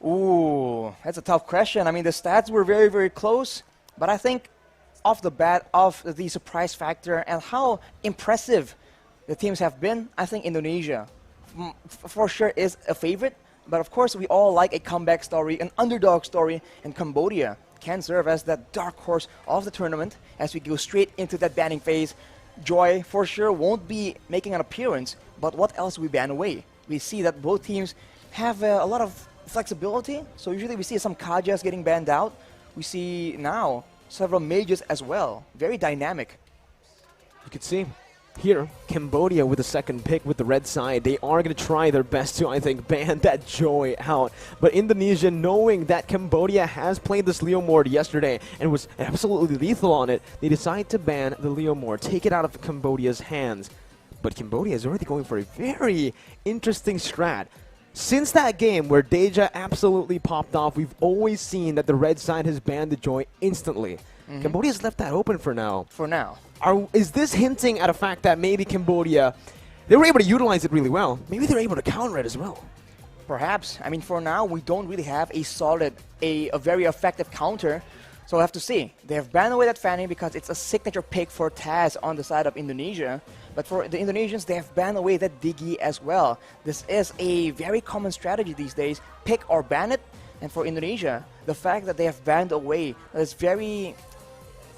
Ooh, that's a tough question. I mean, the stats were very, very close, but I think off the bat, of the surprise factor and how impressive the teams have been, I think Indonesia for sure is a favorite. But of course, we all like a comeback story, an underdog story, and Cambodia can serve as that dark horse of the tournament as we go straight into that banning phase. Joy for sure won't be making an appearance, but what else we ban away? We see that both teams have a lot of flexibility, so usually we see some Kajas getting banned out. We see now several mages as well. Very dynamic. You can see here, Cambodia with the second pick with the red side. They are going to try their best to, I think, ban that Joy out. But Indonesia, knowing that Cambodia has played this Leomord yesterday and was absolutely lethal on it, they decide to ban the Leomord, take it out of Cambodia's hands. But Cambodia is already going for a very interesting strat. Since that game where Deja absolutely popped off, we've always seen that the red side has banned the Joy instantly. Cambodia's left that open for now. For now. Is this hinting at a fact that maybe Cambodia, they were able to utilize it really well? Maybe they're able to counter it as well. Perhaps. I mean, for now, we don't really have a solid, a very effective counter. So we'll have to see. They have banned away that Fanny because it's a signature pick for Taz on the side of Indonesia. But for the Indonesians, they have banned away that Diggy as well. This is a very common strategy these days. Pick or ban it. And for Indonesia, the fact that they have banned away is very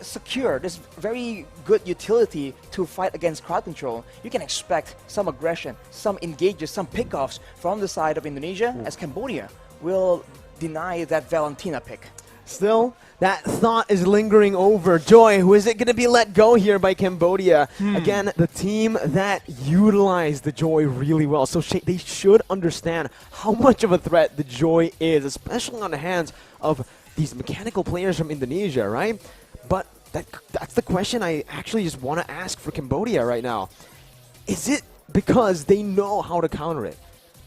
secure. There's very good utility to fight against crowd control. You can expect some aggression, some engages, some pickoffs from the side of Indonesia as Cambodia will deny that Valentina pick. Still, that thought is lingering over. Joy, who is it going to be let go here by Cambodia? Again, the team that utilized the Joy really well. So they should understand how much of a threat the Joy is, especially on the hands of these mechanical players from Indonesia, right? But that's the question I actually just want to ask for Cambodia right now. Is it because they know how to counter it?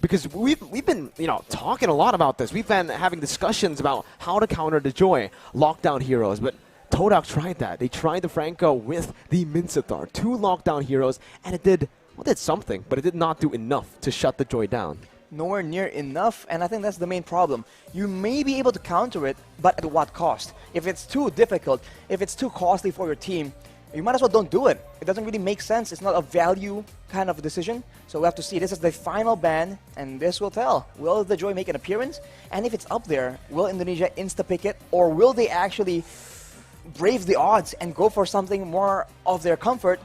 Because we've been talking a lot about this. We've been having discussions about how to counter the Joy lockdown heroes. But Todak tried that. They tried the Franco with the Mincetar, 2 lockdown heroes, and it did something, but it did not do enough to shut the Joy down. Nowhere near enough, and I think that's the main problem. You may be able to counter it, but at what cost? If it's too difficult, if it's too costly for your team, you might as well don't do it. It doesn't really make sense. It's not a value kind of decision. So we'll have to see. This is the final ban, and this will tell. Will the Joy make an appearance? And if it's up there, will Indonesia insta-pick it? Or will they actually brave the odds and go for something more of their comfort?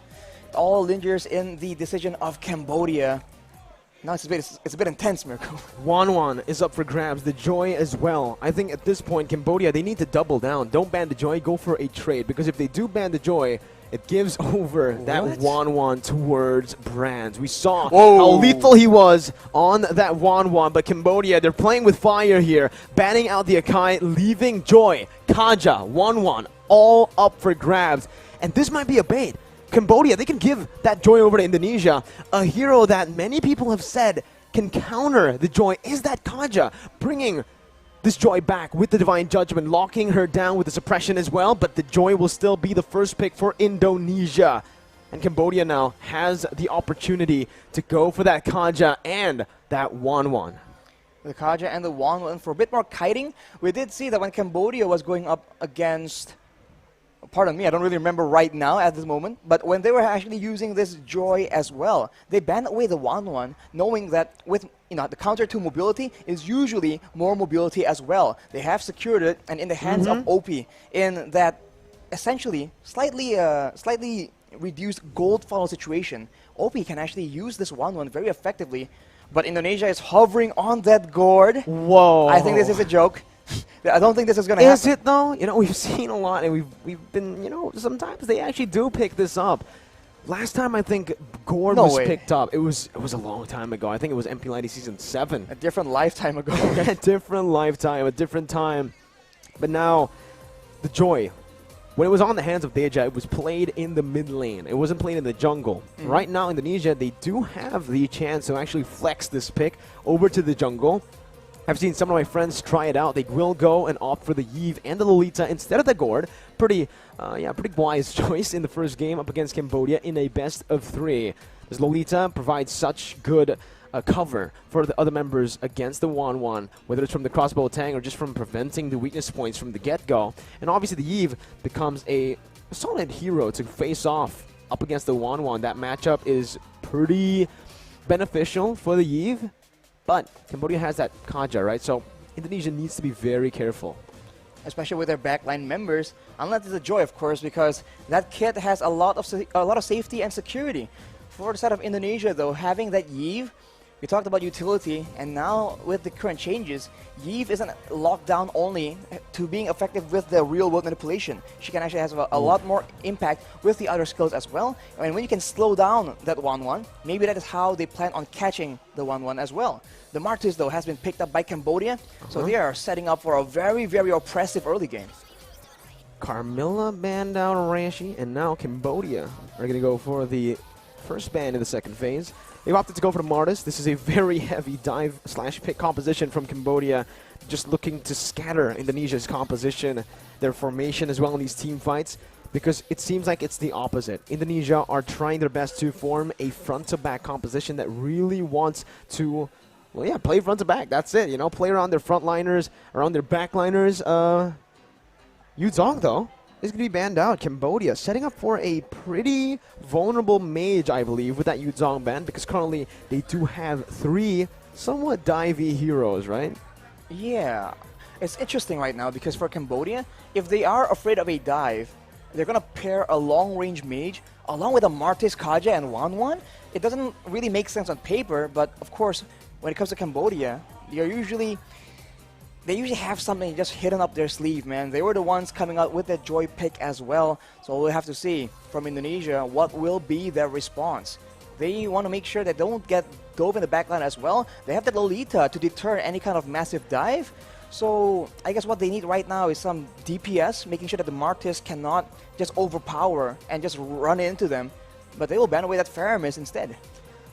It all lingers in the decision of Cambodia. Now it's a bit intense, Mirko. 1-1 is up for grabs. The Joy as well. I think at this point, Cambodia, they need to double down. Don't ban the Joy, go for a trade. Because if they do ban the Joy, it gives over that 1-1 towards Brands. We saw how lethal he was on that 1-1, but Cambodia, they're playing with fire here. Banning out the Akai, leaving Joy, Kaja, 1-1, all up for grabs. And this might be a bait. Cambodia, they can give that Joy over to Indonesia. A hero that many people have said can counter the Joy is that Kaja, bringing this Joy back with the Divine Judgment, locking her down with the suppression as well, but the Joy will still be the first pick for Indonesia. And Cambodia now has the opportunity to go for that Kaja and that 1-1. The Kaja and the 1-1 for a bit more kiting. We did see that when Cambodia was going up against, pardon me, I don't really remember right now at this moment, but when they were actually using this Joy as well, they banned away the 1-1, knowing that with the counter to mobility is usually more mobility as well. They have secured it, and in the hands of OP, in that essentially slightly reduced gold follow situation, OP can actually use this 1-1 very effectively. But Indonesia is hovering on that gourd. Whoa! I think this is a joke. I don't think this is going to happen. Is it though? We've seen a lot, and we've been, sometimes they actually do pick this up. Last time I think Gourd was picked up, it was a long time ago. I think it was MP Lighty Season 7. A different lifetime ago. A different lifetime, a different time. But now, the Joy, when it was on the hands of Deja, it was played in the mid lane. It wasn't played in the jungle. Right now, Indonesia, they do have the chance to actually flex this pick over to the jungle. I've seen some of my friends try it out. They will go and opt for the Yve and the Lolita instead of the Gourd. Pretty wise choice in the first game up against Cambodia in a best of 3. This Lolita provides such good cover for the other members against the 1-1, whether it's from the crossbow tang or just from preventing the weakness points from the get-go. And obviously the Eve becomes a solid hero to face off up against the 1-1. That matchup is pretty beneficial for the Eve, but Cambodia has that Kaja, right? So Indonesia needs to be very careful. Especially with their backline members, unless it's a Joy, of course, because that kit has a lot of safety and security. For the side of Indonesia, though, having that Yve, we talked about utility, and now with the current changes, Yve isn't locked down only to being effective with the real-world manipulation. She can actually have a lot more impact with the other skills as well. And when you can slow down that 1-1, maybe that is how they plan on catching the 1-1 as well. The Martyrs, though, has been picked up by Cambodia, so they are setting up for a very, very oppressive early game. Carmilla banned out Rashi, and now Cambodia are going to go for the first ban in the second phase. They've opted to go for the Martyrs. This is a very heavy dive/pick composition from Cambodia, just looking to scatter Indonesia's composition, their formation as well in these team fights, because it seems like it's the opposite. Indonesia are trying their best to form a front-to-back composition that really wants to, well, yeah, play front-to-back. That's it, you know, play around their frontliners, around their backliners. Yu Zong, though, is going to be banned out. Cambodia setting up for a pretty vulnerable mage, I believe, with that Yu Zong ban, because currently they do have 3 somewhat divey heroes, right? Yeah, it's interesting right now because for Cambodia, if they are afraid of a dive, they're going to pair a long-range mage along with a Martis, Kaja, and 1-1. It doesn't really make sense on paper, but of course, when it comes to Cambodia, they usually have something just hidden up their sleeve, man. They were the ones coming out with that Joy pick as well. So we'll have to see from Indonesia what will be their response. They want to make sure they don't get dove in the backline as well. They have that Lolita to deter any kind of massive dive. So I guess what they need right now is some DPS, making sure that the Martis cannot just overpower and just run into them. But they will ban away that Faramis instead.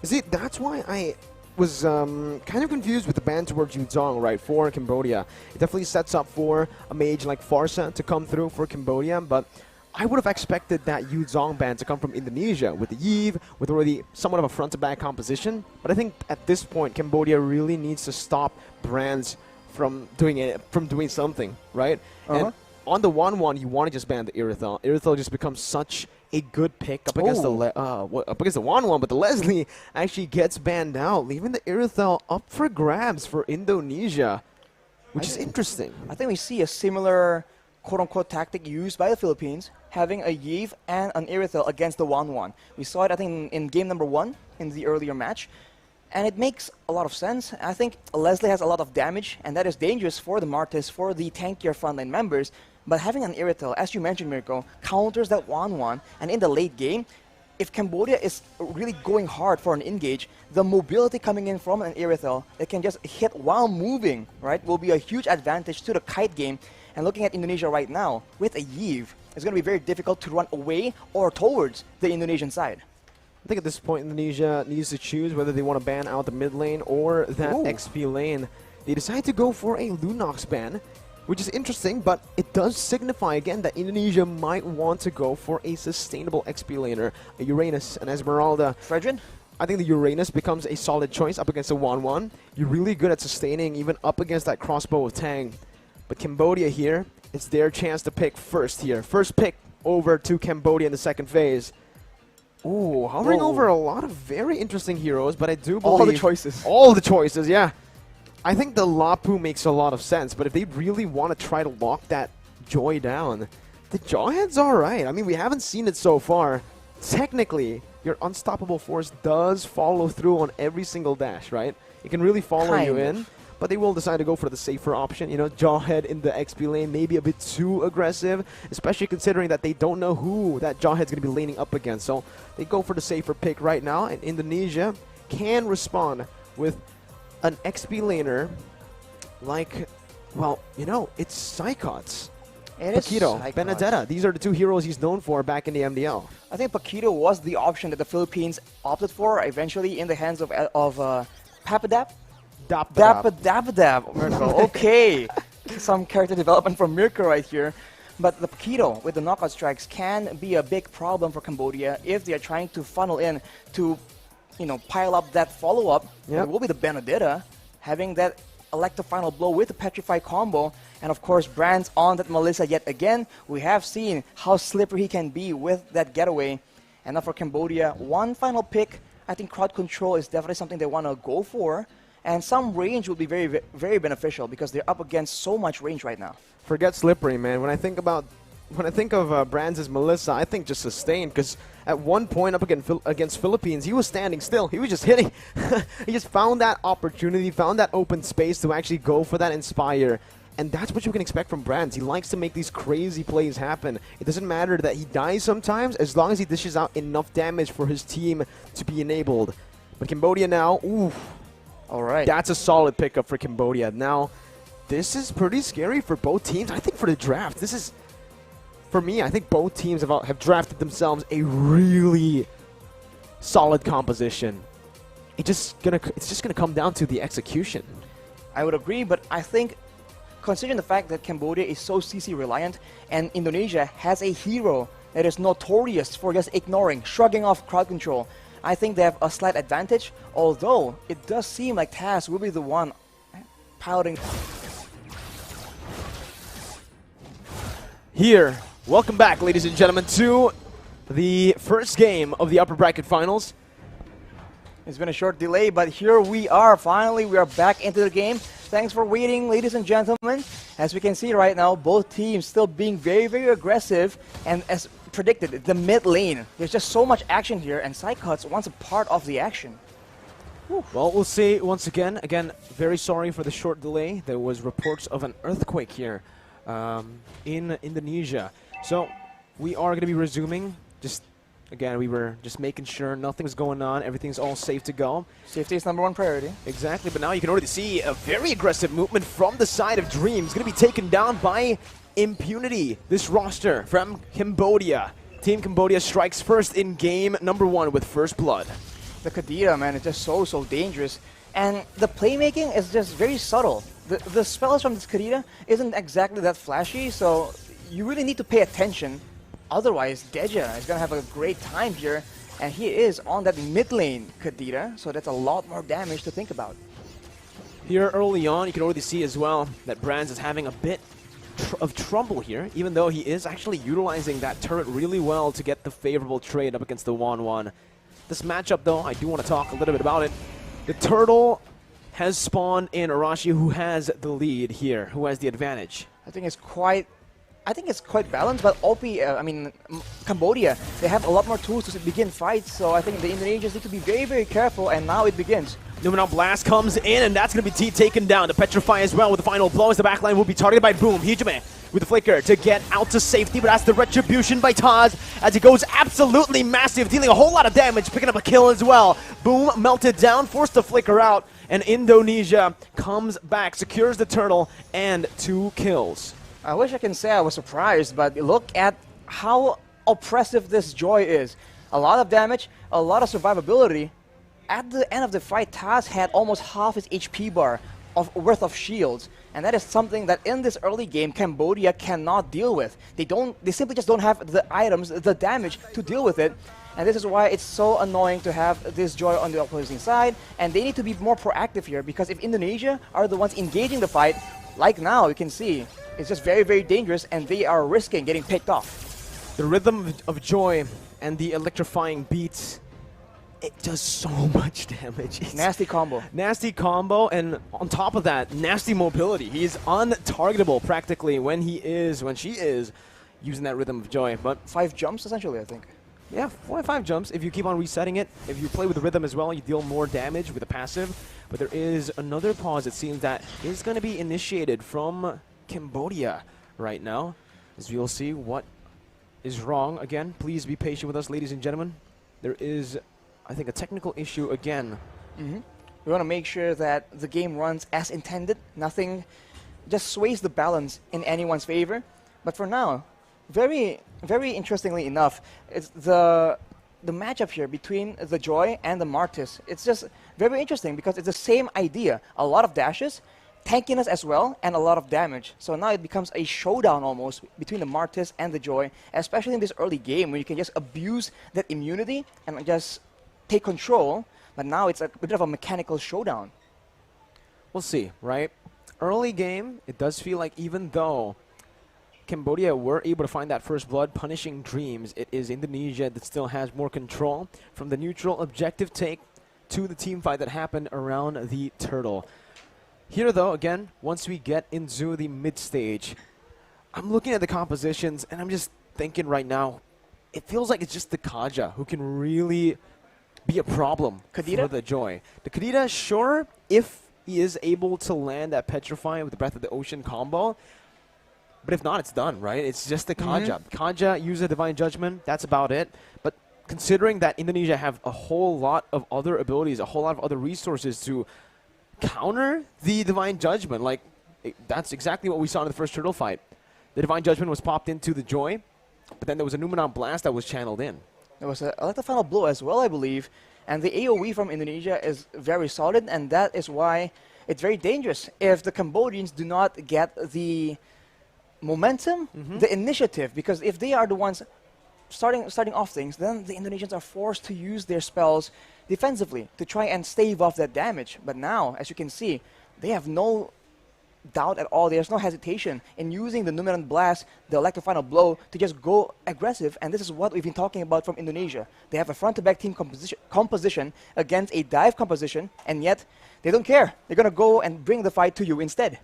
See, that's why I was kind of confused with the ban towards Yu Zong, right, for Cambodia. It definitely sets up for a mage like Farsa to come through for Cambodia, but I would have expected that Yu Zong ban to come from Indonesia with the Yve, with already somewhat of a front-to-back composition. But I think at this point, Cambodia really needs to stop brands from doing something, right? And on the 1-1, you want to just ban the Irithel. Irithel just becomes such a good pick up against the 1-1, but the Leslie actually gets banned out, leaving the Irithel up for grabs for Indonesia, which is interesting. I think we see a similar quote-unquote tactic used by the Philippines, having a Yve and an Irithel against the 1-1. We saw it, I think, in game number 1 in the earlier match, and it makes a lot of sense. I think Leslie has a lot of damage, and that is dangerous for the Martis, for the tankier frontline members. But having an Irithel, as you mentioned, Mirko, counters that 1-1, and in the late game, if Cambodia is really going hard for an engage, the mobility coming in from an Irithel that can just hit while moving, right, will be a huge advantage to the kite game. And looking at Indonesia right now, with a Yve, it's going to be very difficult to run away or towards the Indonesian side. I think at this point, Indonesia needs to choose whether they want to ban out the mid lane or that XP lane. They decide to go for a Lunox ban, which is interesting, but it does signify again that Indonesia might want to go for a sustainable XP laner, a Uranus, an Esmeralda. Fredrin? I think the Uranus becomes a solid choice up against the 1-1. You're really good at sustaining even up against that crossbow of Tang. But Cambodia here, it's their chance to pick first here. First pick over to Cambodia in the second phase. Ooh, hovering over a lot of very interesting heroes, but I do believe... all the choices. All the choices, yeah. I think the Lapu makes a lot of sense, but if they really want to try to lock that Joy down, the Jawhead's alright. I mean, we haven't seen it so far. Technically, your unstoppable force does follow through on every single dash, right? It can really follow you in, but they will decide to go for the safer option. You know, Jawhead in the XP lane may be a bit too aggressive, especially considering that they don't know who that Jawhead's going to be laning up against. So they go for the safer pick right now, and Indonesia can respond with an XP laner like, well, you know, it's Psychots. Paquito, Benedetta. These are the 2 heroes he's known for back in the MDL. I think Paquito was the option that the Philippines opted for eventually in the hands of Papadap. Dapadab, Mirko. Okay. Some character development from Mirko right here. But the Paquito with the knockout strikes can be a big problem for Cambodia if they are trying to funnel in to pile up that follow-up. Yep. It will be the Benedetta having that elective final blow with the Petrify combo. And of course, Brands on that Melissa yet again. We have seen how slippery he can be with that getaway. And now for Cambodia, one final pick. I think crowd control is definitely something they want to go for. And some range will be very, very beneficial because they're up against so much range right now. Forget slippery, man. When I think of Brands as Melissa, I think just sustain, because at one point up against Philippines, he was standing still. He was just hitting. He just found that opportunity, found that open space to actually go for that inspire. And that's what you can expect from Brands. He likes to make these crazy plays happen. It doesn't matter that he dies sometimes, as long as he dishes out enough damage for his team to be enabled. But Cambodia now, ooh. All right. That's a solid pickup for Cambodia. Now, this is pretty scary for both teams. I think for the draft, this is, for me, I think both teams have drafted themselves a really solid composition. It's just gonna come down to the execution. I would agree, but I think considering the fact that Cambodia is so CC reliant and Indonesia has a hero that is notorious for just ignoring, shrugging off crowd control, I think they have a slight advantage, although it does seem like Taz will be the one piloting. Here, welcome back, ladies and gentlemen, to the first game of the upper bracket finals. It's been a short delay, but here we are. Finally, we are back into the game. Thanks for waiting, ladies and gentlemen. As we can see right now, both teams still being very, very aggressive. And as predicted, the mid lane, there's just so much action here, and Psycuts wants a part of the action. Whew. Well, we'll see once again. Again, very sorry for the short delay. There was reports of an earthquake here in Indonesia. So we are going to be resuming. Again, we were just making sure nothing's going on, everything's all safe to go. Safety is #1 priority. Exactly, but now you can already see a very aggressive movement from the side of Dreams. Going to be taken down by Impunity, this roster from Cambodia. Team Cambodia strikes first in game #1 with first blood. The Kadira, man, is just so dangerous. And the playmaking is just very subtle. The spells from this Kadira isn't exactly that flashy, so you really need to pay attention. Otherwise, Deja is going to have a great time here, and he is on that mid lane Kadira, so that's a lot more damage to think about. Here early on, you can already see as well that Brands is having a bit of trouble here, even though he is actually utilizing that turret really well to get the favorable trade up against the 1-1. This matchup, though, I do want to talk a little bit about it. The turtle has spawned in Arashi, who has the lead here, who has the advantage. I think it's quite balanced, but Cambodia, they have a lot more tools to begin fights, so I think the Indonesians need to be very, very careful, and now it begins. Numenal Blast comes in, and that's going to be taken down. The Petrify as well with the final blow as the backline will be targeted by Boom. Hijime with the flicker to get out to safety, but that's the retribution by Taz as he goes absolutely massive, dealing a whole lot of damage, picking up a kill as well. Boom melted down, forced the flicker out, and Indonesia comes back, secures the turtle, and 2 kills. I wish I can say I was surprised, but look at how oppressive this Joy is. A lot of damage, a lot of survivability. At the end of the fight, Taz had almost half his HP bar worth of shields, and that is something that in this early game Cambodia cannot deal with. They simply just don't have the items, the damage to deal with it, and this is why it's so annoying to have this Joy on the opposing side, and they need to be more proactive here, because if Indonesia are the ones engaging the fight, like now you can see, it's just very, very dangerous, and they are risking getting picked off. The rhythm of Joy and the electrifying beats, it does so much damage. It's nasty combo. Nasty combo, and on top of that, nasty mobility. He's untargetable practically when she is using that rhythm of Joy. But 5 jumps essentially, I think. Yeah, 5 jumps. If you keep on resetting it, if you play with the rhythm as well, you deal more damage with the passive. But there is another pause, it seems, that is going to be initiated from Cambodia right now, as we'll see what is wrong. Again, please be patient with us, ladies and gentlemen. There is, I think, a technical issue again. We want to make sure that the game runs as intended. Nothing just sways the balance in anyone's favor. But for now, very, very interestingly enough, it's the matchup here between the Joy and the Martis. It's just very interesting because it's the same idea. A lot of dashes, tankiness as well, and a lot of damage. So now it becomes a showdown almost between the Martis and the Joy, especially in this early game where you can just abuse that immunity and just take control But now it's a bit of a mechanical showdown. We'll see, right? Early game, it does feel like even though Cambodia were able to find that first blood, punishing Dreams, it is Indonesia that still has more control from the neutral objective take to the team fight that happened around the turtle. Here, though, again, once we get into the mid stage, I'm looking at the compositions and I'm just thinking right now, it feels like it's just the Kaja who can really be a problem for the Joy. The Kadita, sure, if he is able to land that Petrify with the Breath of the Ocean combo, but if not, it's done, right? It's just the Kaja. Kaja use a Divine Judgment, that's about it. But considering that Indonesia have a whole lot of other abilities, a whole lot of other resources to counter the Divine Judgment, like, that's exactly what we saw in the first turtle fight. The Divine Judgment was popped into the Joy, but then there was a Numenon Blast that was channeled in. There was a Electro Final Blow as well, I believe. And the AoE from Indonesia is very solid, and that is why it's very dangerous. If the Cambodians do not get the momentum, the initiative, because if they are the ones starting off things, then the Indonesians are forced to use their spells defensively to try and stave off that damage. But now, as you can see, they have no doubt at all. There's no hesitation in using the Numenon Blast, the Electro Final Blow, to just go aggressive, and this is what we've been talking about from Indonesia. They have a front-to-back team composition against a dive composition, and yet they don't care. They're going to go and bring the fight to you instead.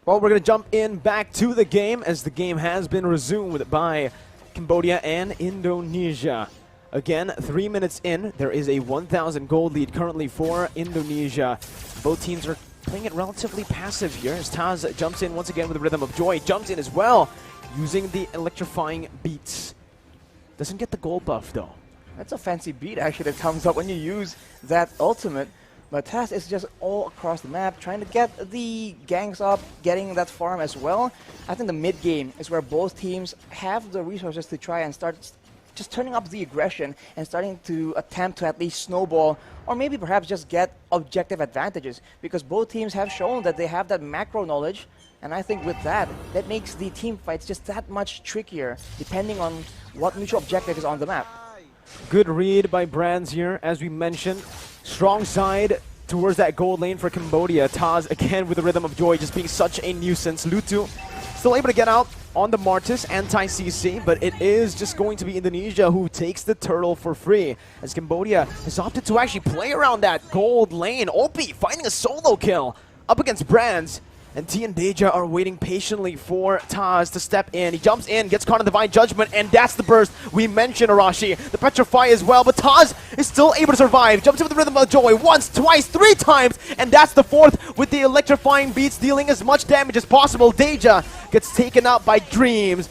Well, we're going to jump in back to the game as the game has been resumed by Cambodia and Indonesia. Again, 3 minutes in, there is a 1,000 gold lead currently for Indonesia. Both teams are playing it relatively passive here as Taz jumps in once again with the Rhythm of Joy. Jumps in as well using the electrifying beats. Doesn't get the gold buff though. That's a fancy beat actually that comes up when you use that ultimate. But Taz is just all across the map trying to get the ganks up, getting that farm as well. I think the mid game is where both teams have the resources to try and start just turning up the aggression and starting to attempt to at least snowball or maybe perhaps just get objective advantages, because both teams have shown that they have that macro knowledge, and I think with that, that makes the team fights just that much trickier depending on what mutual objective is on the map. Good read by Brands here, as we mentioned. Strong side towards that gold lane for Cambodia. Taz again with the Rhythm of Joy just being such a nuisance. Lutu still able to get out on the Martis, anti-CC, but it is just going to be Indonesia who takes the turtle for free, as Cambodia has opted to actually play around that gold lane. Opie finding a solo kill up against Brands, and T and Deja are waiting patiently for Taz to step in. He jumps in, gets caught in Divine Judgment, and that's the burst we mentioned, Arashi. The Petrify as well, but Taz is still able to survive. Jumps in with the Rhythm of Joy once, twice, 3 times, and that's the 4th with the electrifying beats, dealing as much damage as possible. Deja gets taken out by Dreams.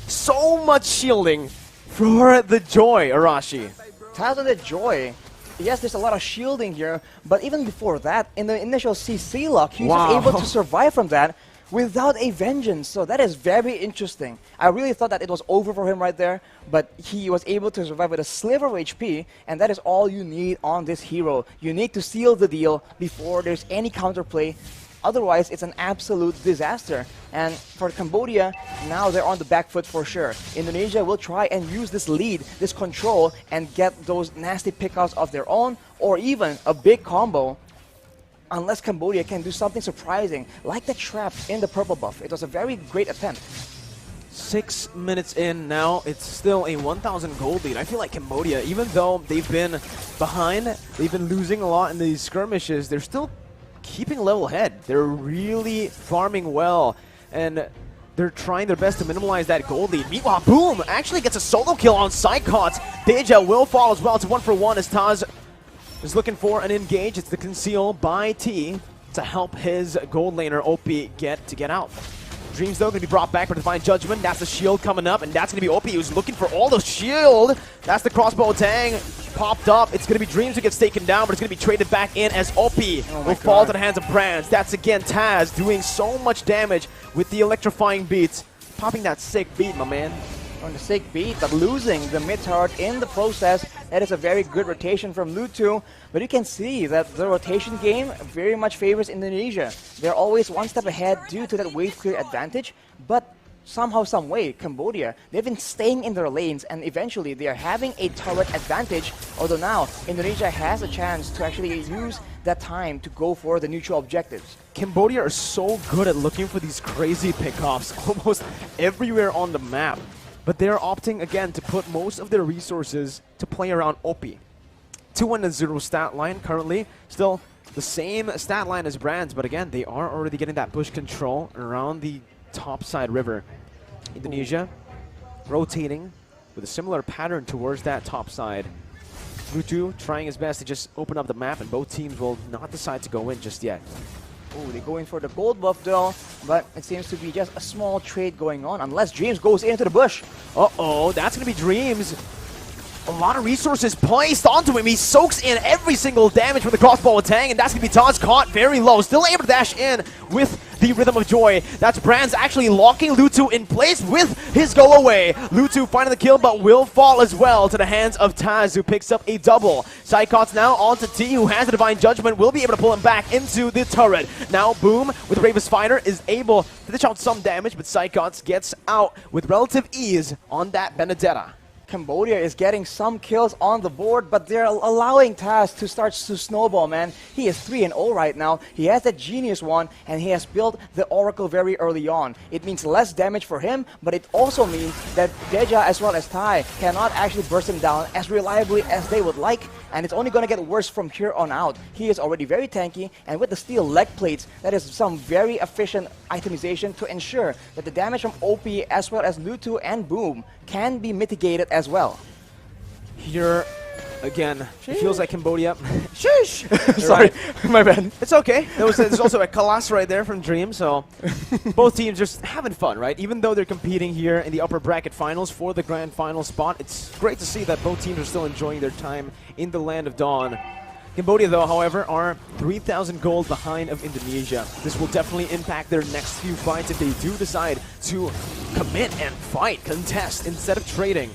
So much shielding for the Joy, Arashi. Taz and the Joy. Yes, there's a lot of shielding here, but even before that, in the initial CC lock, he was able to survive from that without a vengeance. So that is very interesting. I really thought that it was over for him right there, but he was able to survive with a sliver of HP, and that is all you need on this hero. You need to seal the deal before there's any counterplay. Otherwise, it's an absolute disaster. And for Cambodia, now they're on the back foot for sure. Indonesia will try and use this lead, this control, and get those nasty pickouts of their own, or even a big combo, unless Cambodia can do something surprising, like the trap in the purple buff. It was a very great attempt. 6 minutes in now, it's still a 1,000 gold lead. I feel like Cambodia, even though they've been behind, they've been losing a lot in these skirmishes, they're still keeping level head. They're really farming well, and they're trying their best to minimize that gold lead. Meanwhile, Boom actually gets a solo kill on Psychots. Deja will fall as well. It's 1-for-1 as Taz is looking for an engage. It's the conceal by T to help his gold laner OP get out. Dreams, though, going to be brought back for Divine Judgment. That's the shield coming up, and that's going to be OP who's looking for all the shield. That's the crossbow tang popped up. It's going to be Dreams who gets taken down, but it's going to be traded back in as OP will fall to the hands of Brands. That's, again, Taz doing so much damage with the electrifying beats. Popping that sick beat, my man. On the sick beat, but losing the mid turret in the process. That is a very good rotation from Lutu, but you can see that the rotation game very much favors Indonesia. They're always one step ahead due to that wave clear advantage, but somehow, some way, Cambodia, they've been staying in their lanes, and eventually they are having a turret advantage, although now Indonesia has a chance to actually use that time to go for the neutral objectives. Cambodia are so good at looking for these crazy pickoffs almost everywhere on the map, but they're opting again to put most of their resources to play around OP. 2-0 stat line currently, still the same stat line as Brands, but again, they are already getting that push control around the topside river. Indonesia rotating with a similar pattern towards that topside. Lutu trying his best to just open up the map, and both teams will not decide to go in just yet. Oh, they're going for the gold buff though, but it seems to be just a small trade going on, unless Dreams goes into the bush. Uh-oh, that's going to be Dreams. A lot of resources placed onto him. He soaks in every single damage from the crossbow attack, and that's going to be Taz caught very low. Still able to dash in with the Rhythm of Joy. That's Brands actually locking Lutu in place with his go away. Lutu finding the kill, but will fall as well to the hands of Taz, who picks up a double. Psychots now onto T, who has the Divine Judgment, will be able to pull him back into the turret. Now Boom with Bravest Fighter is able to dish out some damage, but Psychots gets out with relative ease on that Benedetta. Cambodia is getting some kills on the board, but they're allowing Taz to start to snowball, man. He is 3-0 right now. He has that Genius one, and he has built the Oracle very early on. It means less damage for him, but it also means that Deja as well as Tai cannot actually burst him down as reliably as they would like, and it's only going to get worse from here on out. He is already very tanky, and with the steel leg plates, that is some very efficient itemization to ensure that the damage from OP as well as Lutu and Boom can be mitigated as well. Here, again, it feels like Cambodia. Sheesh! Sorry, my bad. It's okay. There's also a Kalas right there from Dream, so both teams just having fun, right? Even though they're competing here in the upper bracket finals for the grand final spot, it's great to see that both teams are still enjoying their time in the Land of Dawn. Cambodia, though, however, are 3,000 gold behind of Indonesia. This will definitely impact their next few fights if they do decide to commit and fight, contest, instead of trading.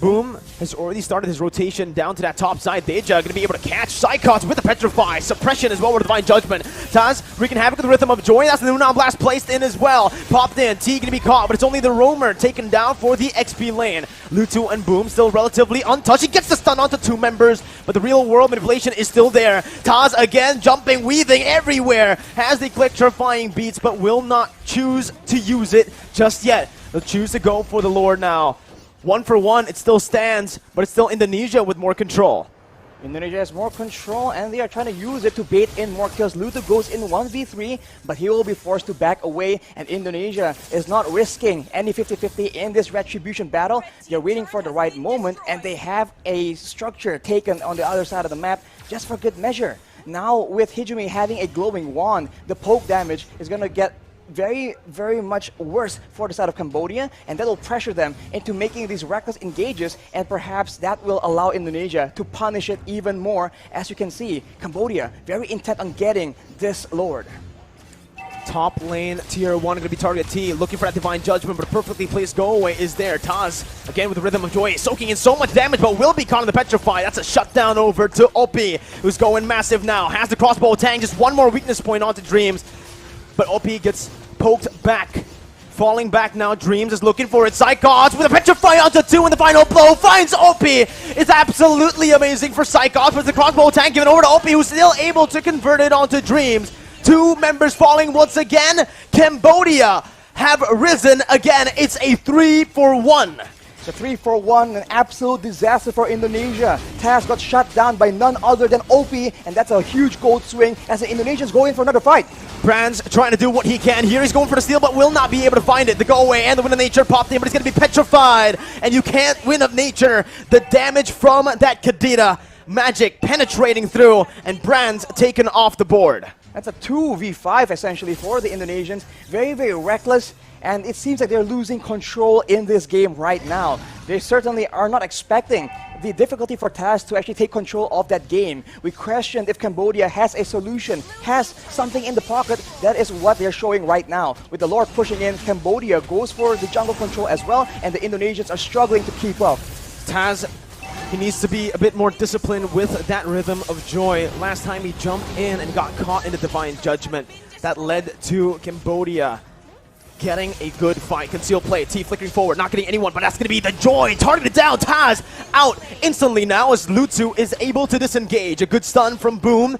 Boom has already started his rotation down to that top side. Deja going to be able to catch Psychots with the Petrify. Suppression as well with Divine Judgment. Taz wreaking havoc with the Rhythm of Joy. That's the Nunan Blast placed in as well. Popped in. T going to be caught, but it's only the Roamer taken down for the XP lane. Lutu and Boom still relatively untouched. He gets the stun onto two members, but the real world manipulation is still there. Taz again jumping, weaving everywhere. Has the electrifying beats, but will not choose to use it just yet. They'll choose to go for the Lord now. 1-for-1, it still stands, but it's still Indonesia with more control. Indonesia has more control, and they are trying to use it to bait in more kills. Lutu goes in 1v3, but he will be forced to back away, and Indonesia is not risking any 50-50 in this retribution battle. They're waiting for the right moment, and they have a structure taken on the other side of the map just for good measure. Now, with Hijumi having a glowing wand, the poke damage is going to get very, very much worse for the side of Cambodia, and that will pressure them into making these reckless engages, and perhaps that will allow Indonesia to punish it even more. As you can see, Cambodia very intent on getting this Lord. Top lane, tier 1 going to be target T, looking for that Divine Judgment, but a perfectly placed go away is there. Taz, again with the Rhythm of Joy, soaking in so much damage, but will be caught in the Petrify. That's a shutdown over to OP, who's going massive now. Has the crossbow tank, just one more weakness point onto Dreams, but OP gets poked back. Falling back now, Dreams is looking for it. Psychots with a Petrify onto 2, and the final blow finds OP. It's absolutely amazing for Psychots, but the crossbow tank given over to OP, who's still able to convert it onto Dreams. Two members falling once again. Cambodia have risen again. It's a 3-for-1. The 3-for-1, an absolute disaster for Indonesia. Taz got shut down by none other than OP, and that's a huge gold swing as the Indonesians go in for another fight. Brands trying to do what he can here. He's going for the steal, but will not be able to find it. The go away and the Wind of Nature popped in, but he's going to be petrified. And you can't Wind of Nature. The damage from that Kadita magic penetrating through, and Brands taken off the board. That's a 2v5 essentially for the Indonesians. Very, very reckless. And it seems like they're losing control in this game right now. They certainly are not expecting the difficulty for Taz to actually take control of that game. We questioned if Cambodia has a solution, has something in the pocket. That is what they're showing right now. With the Lord pushing in, Cambodia goes for the jungle control as well, and the Indonesians are struggling to keep up. Taz, he needs to be a bit more disciplined with that Rhythm of Joy. Last time he jumped in and got caught in the Divine Judgment. That led to Cambodia getting a good fight. Concealed play, T flickering forward, not getting anyone, but that's going to be the Joy. Targeted down, Taz out instantly now as Lutsu is able to disengage. A good stun from Boom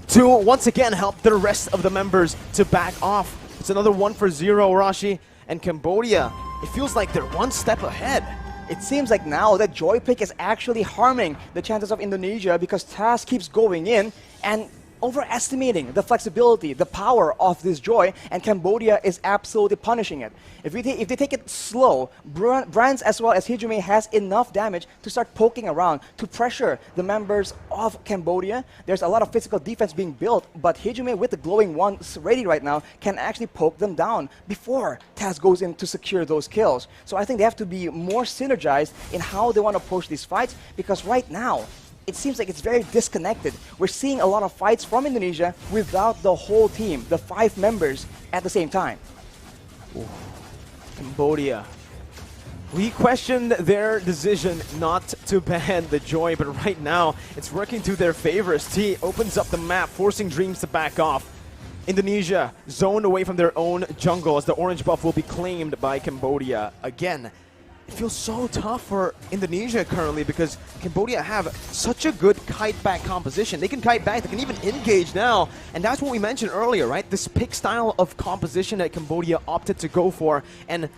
to once again help the rest of the members to back off. It's another 1-0, Rashi. And Cambodia, it feels like they're one step ahead. It seems like now that Joy pick is actually harming the chances of Indonesia because Taz keeps going in and overestimating the flexibility, the power of this Joy, and Cambodia is absolutely punishing it. If they take it slow, Brands as well as Hijume has enough damage to start poking around, to pressure the members of Cambodia. There's a lot of physical defense being built, but Hijume with the glowing ones ready right now can actually poke them down before Taz goes in to secure those kills. So I think they have to be more synergized in how they want to approach these fights, because right now, it seems like it's very disconnected. We're seeing a lot of fights from Indonesia without the whole team, the 5 members at the same time. Ooh. Cambodia. We questioned their decision not to ban the Joy, but right now it's working to their favor as T opens up the map, forcing Dreams to back off. Indonesia zoned away from their own jungle as the orange buff will be claimed by Cambodia again. It feels so tough for Indonesia currently because Cambodia have such a good kite back composition. They can kite back, they can even engage now. And that's what we mentioned earlier, right? This pick style of composition that Cambodia opted to go for and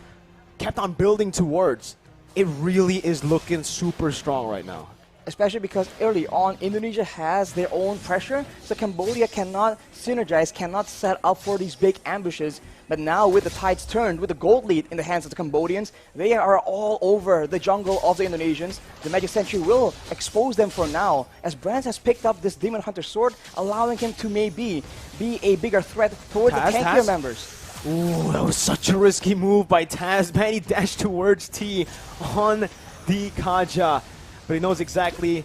kept on building towards. It really is looking super strong right now. Especially because early on, Indonesia has their own pressure, so Cambodia cannot synergize, cannot set up for these big ambushes. But now with the tides turned, with the gold lead in the hands of the Cambodians, they are all over the jungle of the Indonesians. The Magic Sentry will expose them for now, as Brands has picked up this Demon Hunter sword, allowing him to maybe be a bigger threat toward the tankier members. Ooh, that was such a risky move by Taz. Man, he dashed towards T on the Kaja. But he knows exactly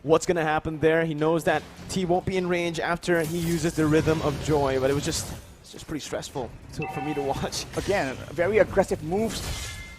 what's going to happen there. He knows that T won't be in range after he uses the Rhythm of Joy. But it's just pretty stressful for me to watch. Again, very aggressive moves.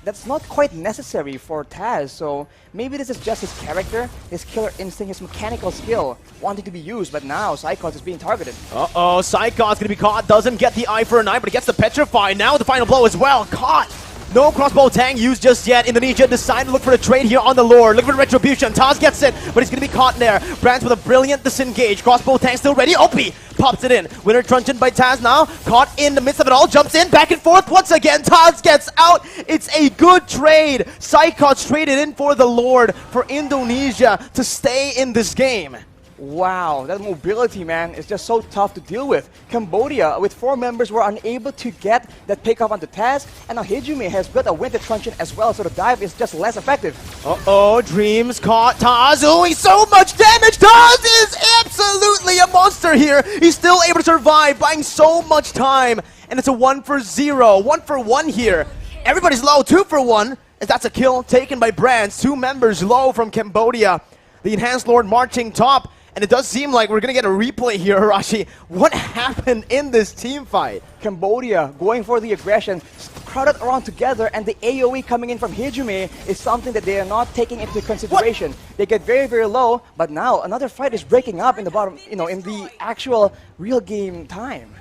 That's not quite necessary for Taz, so maybe this is just his character, his killer instinct, his mechanical skill wanting to be used, but now Psychos is being targeted. Uh-oh, Psychos going to be caught, doesn't get the eye for an eye, but he gets the Petrify. Now the final blow as well, caught! No crossbow tang used just yet. Indonesia decided to look for a trade here on the Lord. Look for Retribution. Taz gets it, but he's going to be caught in there. Brands with a brilliant disengage. Crossbow tang still ready. Opie pops it in. Winter truncheon by Taz now. Caught in the midst of it all. Jumps in. Back and forth once again. Taz gets out. It's a good trade. Psychots traded in for the Lord for Indonesia to stay in this game. Wow, that mobility, man, is just so tough to deal with. Cambodia, with 4 members, were unable to get that pick up onto Taz, and now Hijume has built a Winter Truncheon as well, so the dive is just less effective. Uh-oh, Dreams caught Taz doing so much damage. Taz is absolutely a monster here. He's still able to survive, buying so much time, and it's a 1-for-0, 1-for-1 here. Everybody's low, 2-for-1, as that's a kill taken by Brands. 2 members low from Cambodia. The Enhanced Lord marching top. And it does seem like we're going to get a replay here, Hirashi. What happened in this team fight? Cambodia going for the aggression, crowded around together, and the AoE coming in from Hijume is something that they are not taking into consideration. What? They get very, very low, but now another fight is breaking up in the bottom, in the actual real game time.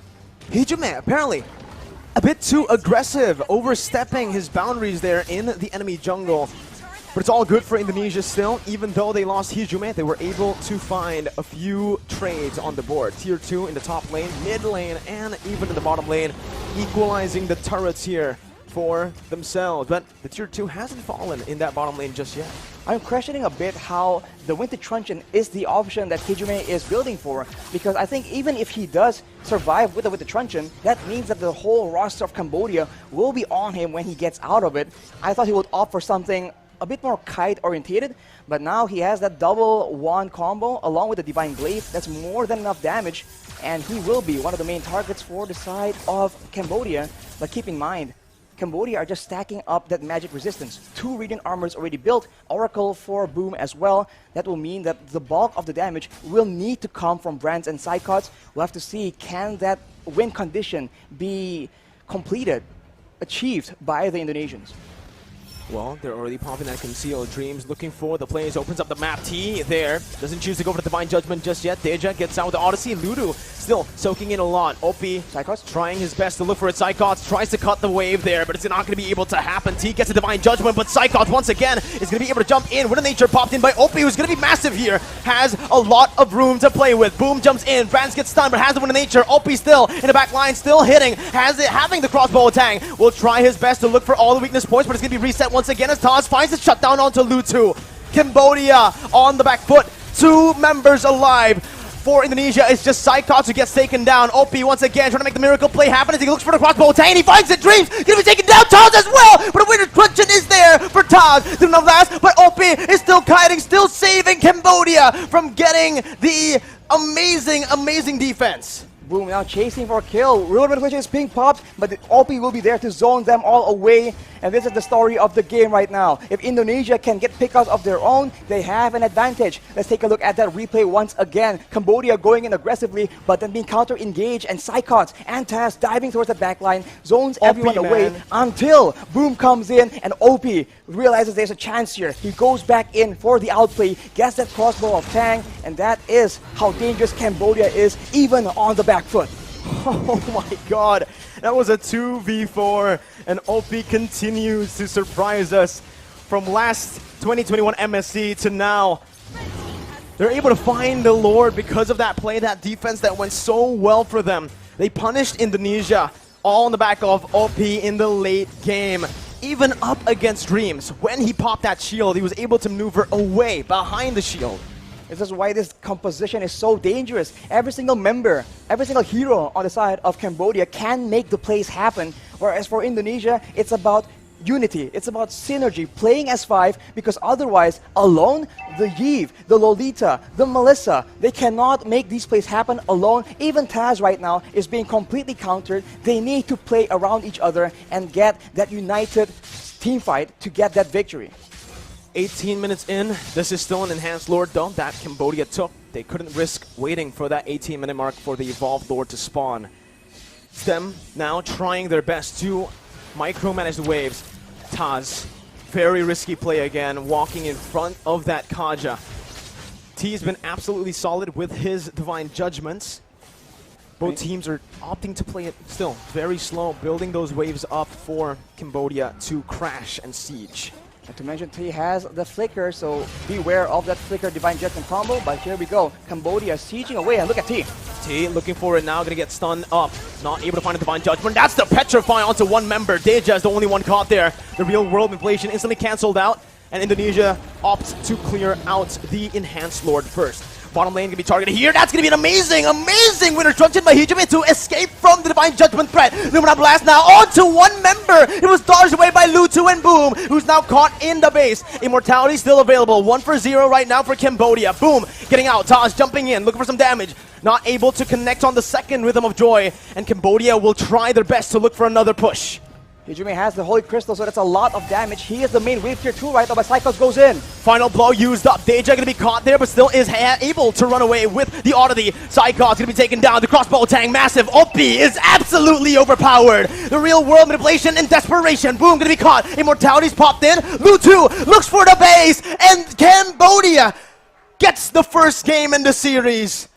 Hijume, apparently, a bit too aggressive, overstepping his boundaries there in the enemy jungle. But it's all good for Indonesia still. Even though they lost Hijume, they were able to find a few trades on the board. Tier 2 in the top lane, mid lane, and even in the bottom lane, equalizing the turrets here for themselves. But the Tier 2 hasn't fallen in that bottom lane just yet. I'm questioning a bit how the Winter Truncheon is the option that Hijume is building for, because I think even if he does survive with the Winter Truncheon, that means that the whole roster of Cambodia will be on him when he gets out of it. I thought he would opt for something a bit more kite orientated, but now he has that double wand combo along with the Divine Glaive. That's more than enough damage, and he will be one of the main targets for the side of Cambodia. But keep in mind, Cambodia are just stacking up that magic resistance. 2 Radiant Armors already built, Oracle for Boom as well. That will mean that the bulk of the damage will need to come from Brands and Psychots. We'll have to see, can that win condition be completed, achieved by the Indonesians? Well, they're already popping that concealed. Dreams looking for the plays, opens up the map. T there, doesn't choose to go for the Divine Judgment just yet. Deja gets out with the Odyssey. Ludo still soaking in a lot. OP Psychos trying his best to look for it. Psychos tries to cut the wave there, but it's not going to be able to happen. T gets a Divine Judgment, but Psychos once again is going to be able to jump in. Wind of Nature popped in by OP, who's going to be massive here. Has a lot of room to play with. Boom jumps in. Brands gets stunned, but has the Wind of Nature. OP still in the back line, still hitting. Has it, having the crossbow attack. Will try his best to look for all the weakness points, but it's going to be reset once again as Taz finds the shutdown onto Lutu. Cambodia on the back foot. 2 members alive. For Indonesia, it's just Psychots who gets taken down. OP once again trying to make the miracle play happen as he looks for the crossbow attack and he finds it. Dreams gonna be taken down. Taz as well, but a weird question is there for Taz. Didn't know last, but OP is still kiting, still saving Cambodia from getting the amazing defense. Boom, now chasing for a kill. Real Revelation is being popped, but the OP will be there to zone them all away. And this is the story of the game right now. If Indonesia can get pickouts of their own, they have an advantage. Let's take a look at that replay once again. Cambodia going in aggressively, but then being counter-engaged, and Psychots and Taz diving towards the backline, zones everyone away until Boom comes in and OP realizes there's a chance here. He goes back in for the outplay, gets that crossbow of Tang, and that is how dangerous Cambodia is, even on the back foot. Oh my god, that was a 2v4, and OP continues to surprise us from last 2021 MSC to now. They're able to find the Lord because of that play, that defense that went so well for them. They punished Indonesia all on the back of OP in the late game. Even up against Dreams, when he popped that shield, he was able to maneuver away behind the shield. This is why this composition is so dangerous. Every single member, every single hero on the side of Cambodia can make the plays happen. Whereas for Indonesia, it's about unity. It's about synergy, playing as 5, because otherwise, alone, the Yves, the Lolita, the Melissa, they cannot make these plays happen alone. Even Taz right now is being completely countered. They need to play around each other and get that united team fight to get that victory. 18 minutes in, this is still an enhanced Lord though that Cambodia took. They couldn't risk waiting for that 18-minute mark for the evolved Lord to spawn. It's them now trying their best to micromanage the waves. Taz, very risky play again, walking in front of that Kaja. T has been absolutely solid with his Divine Judgments. Both teams are opting to play it still very slow, building those waves up for Cambodia to crash and siege. Not to mention, T has the flicker, so beware of that flicker Divine Judgment combo. But here we go, Cambodia sieging away, and look at T. T looking for it now, gonna get stunned up. Not able to find a Divine Judgment. That's the Petrify onto one member. Deja is the only one caught there. The real world inflation instantly cancelled out, and Indonesia opts to clear out the Enhanced Lord first. Bottom lane gonna be targeted here. That's gonna be an amazing winner structured by Hijime to escape from the Divine Judgment threat. Lumina Blast now onto one member. It was dodged away by Lutu and Boom, who's now caught in the base. Immortality still available. 1 for 0 right now for Cambodia. Boom getting out. Taz jumping in, looking for some damage. Not able to connect on the second Rhythm of Joy, and Cambodia will try their best to look for another push. Hijime has the Holy Crystal, so that's a lot of damage. He is the main wave tier 2 right now, but Psychos goes in. Final blow used up. Deja gonna be caught there, but still is able to run away with the Oddity. Psychos gonna be taken down. The crossbow tang, massive. OP is absolutely overpowered. The real world manipulation and desperation. Boom gonna be caught. Immortality's popped in. Lutu looks for the base, and Cambodia gets the first game in the series.